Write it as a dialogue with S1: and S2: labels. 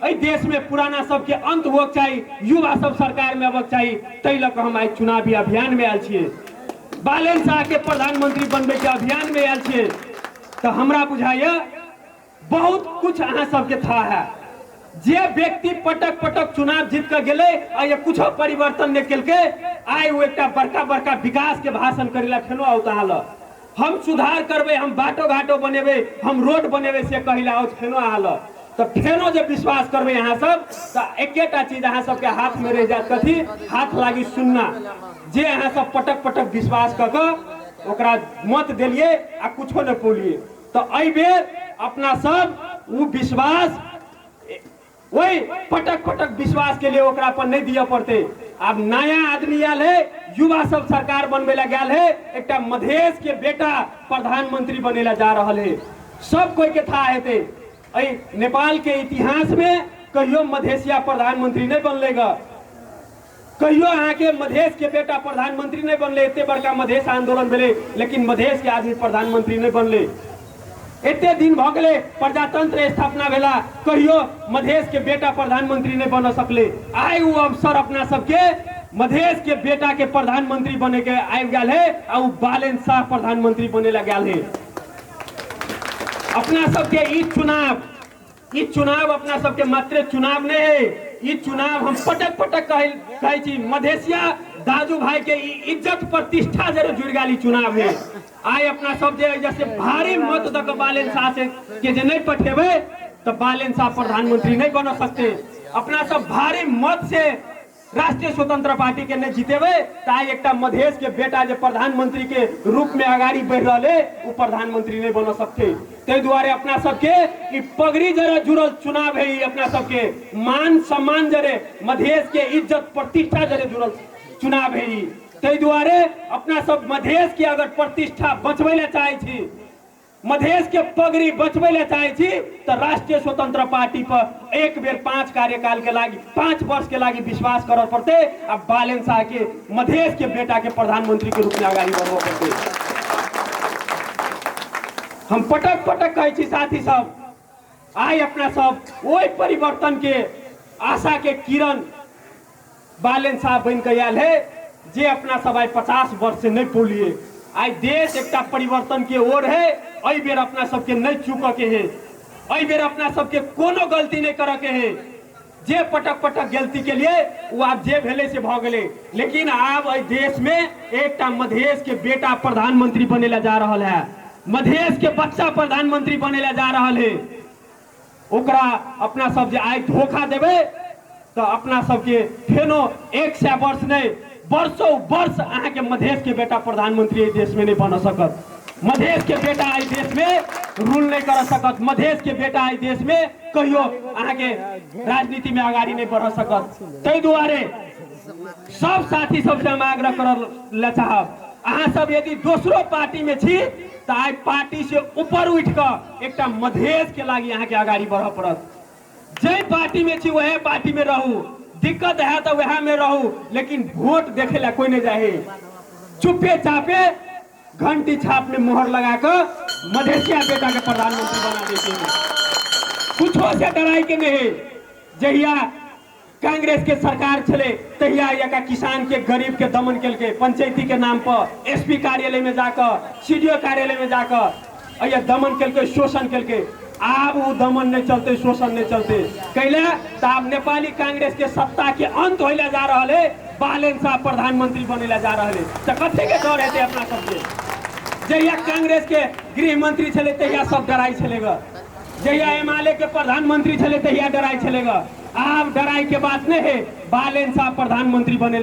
S1: देश में पुराना सबके अंत हो चाहिए, युवा सब सरकार में अबक चाहिए, तै लक हम आई चुनावी अभियान में आयल छियै, बालेन शाह के प्रधानमंत्री बनबे के अभियान में आयल छियै। तो हमरा बुझाइए बहुत कुछ अहाँ सबके था है। जे व्यक्ति पटक पटक चुनाव जीत के गेले आ ये कुछ परिवर्तन नहीं केलके, आइ वो एक बड़का बड़का विकास के भाषण करेला फेनो औताल, हम सुधार करबे, हम बाटो घाटो बनेबे, हम रोड बनेबे से कहिला और फेनो आल। तो फेनो जब विश्वास करबे यहाँ सब तो एकेटा चीज अहाँ सबके हाथ में रह जात, कथी हाथ लागी सुनना। जे अहाँ सब पटक पटक विश्वास क के ओकरा मत देलिए आ कुछो न पोलिए, तो अई बेर अपना सब वो विश्वास वही पटक पटक विश्वास के लिए ओकरा पर नहीं दिया पड़ते। अब नया आदमी आयल है, युवा सब सरकार बनबे ला गया है, एक मधेश के बेटा प्रधानमंत्री बनेला जा रहा है। सब कोई के था हेते, नेपाल के इतिहास में कहियो मधेशिया प्रधानमंत्री नहीं बनलेगा, कहियो अहाँ के मधेश के बेटा प्रधानमंत्री नहीं बनले। इतने बड़का मधेश आंदोलन भेले लेकिन मधेश के आदमी प्रधानमंत्री नहीं बनले। इतने दिन भ गए प्रजातंत्र स्थापना भेला, कहियो मधेश के बेटा प्रधानमंत्री नहीं बन सकले। आए वो अवसर अपना सबके मधेश के बेटा के प्रधानमंत्री बने के आए गया है, और बालेन शाह प्रधानमंत्री बने ला गया है। अपना सबके ई चुनाव अपना सबके मात्र चुनाव नहीं है, ये चुनाव हम पटक पटक कहे छी मधेशिया दाजू भाई के इज्जत प्रतिष्ठा जरूर जुड़ गया चुनाव है। आए अपना सब जैसे भारी मत तक बालेन शाह से के जे नहीं पठेबे तो बालेन शाह प्रधानमंत्री नहीं बन सकते। अपना सब भारी मत से राष्ट्रीय स्वतंत्र पार्टी के नहीं जीतेबे तो आई एक मधेश के बेटा जो प्रधानमंत्री के रूप में आगाड़ी बढ़ रहे वो प्रधानमंत्री नहीं बन सकते। ते द्वारे अपना सबके पगड़ी जरे जुड़ल चुनाव है, अपना सबके मान सम्मान जरे मधेश के इज्जत प्रतिष्ठा जरे जुड़ल चुनाव है। ते द्वारे अपना सब मधेश के अगर प्रतिष्ठा बचबे ला चाहे छी, मधेश के पगड़ी बचबे ला चाहे छी, तो राष्ट्रीय स्वतंत्र पार्टी पर एक बेर 5 कार्यकाल के लागी 5 वर्ष के लागी विश्वास कर पड़ते। अब बालेन शाह के मधेश के बेटा के प्रधानमंत्री के रूप में आगाड़ी बढ़ो पड़ते। हम पटक पटक कहे छी साथी सब, आए अपना सब वही परिवर्तन के आशा के किरण बालेन शाह बन के आयल है, जे अपना सब आई 50 वर्ष से नहीं पोलिए। आई देश एक परिवर्तन के ओर है, अई बेर अपना सबके नहीं चूक के है, अई बेर अपना सबके कोनो गलती नहीं करे के है। जे पटक पटक गलती के लिए वो आप जे भेले से भ गए, लेकिन अब अई देश में एक मधेश के बेटा प्रधानमंत्री बनेला जा रहा है, मधेश के बच्चा प्रधानमंत्री बनेला जा रहा है। ओकरा अपना सब जे आई धोखा देवे तो अपना सबके फेनो 100 वर्ष नहीं वर्षों वर्ष अहाँ के मधेश के बेटा प्रधानमंत्री देश में नहीं बन सकत। मधेश के बेटा आई देश में रूल नहीं कर सकत, मधेश के बेटा आई देश में कहियो अहाँ के राजनीति में आगाड़ी नहीं बढ़ सकत। तै दुआरे सब साथी सबसे हम आग्रह कर चाहब, अहाँ सब यदि दूसरो पार्टी में छी तो आई पार्टी से ऊपर उठ कर एक मधेश के लागी अहाँ के आगाड़ी बढ़ पड़त। जे पार्टी में छी वह पार्टी में रहू, दिक्कत है तो वह में रहू, लेकिन वोट देखे ला कोई नहीं जाए। चुपे चापे घंटी छाप में मोहर लगाकर मधेशिया बेटा के प्रधानमंत्री बना देते हैं। कुछो से डराई के नहीं। जहिया कांग्रेस के सरकार चले तहिया या किसान के गरीब के दमन के पंचायती के नाम पर एसपी कार्यालय में जाकर सीडीओ कार्यालय में जाकर या दमन के शोषण के। अब वो दमन नहीं चलते, शोषण नहीं चलते कैले तो अब नेपाली कांग्रेस के सत्ता के अंत होइला जा रहा है, बालेन शाह प्रधानमंत्री बनेला जा रहा है। तो कथे के डर है अपना सबके। जहिया कांग्रेस के गृह मंत्री चले तहिया सब डराई चलेगा, जहिया एमएलए के प्रधानमंत्री चले तहिया डराई चलेगा। अब डराई के बात नहीं है, बालेन शाह प्रधानमंत्री बने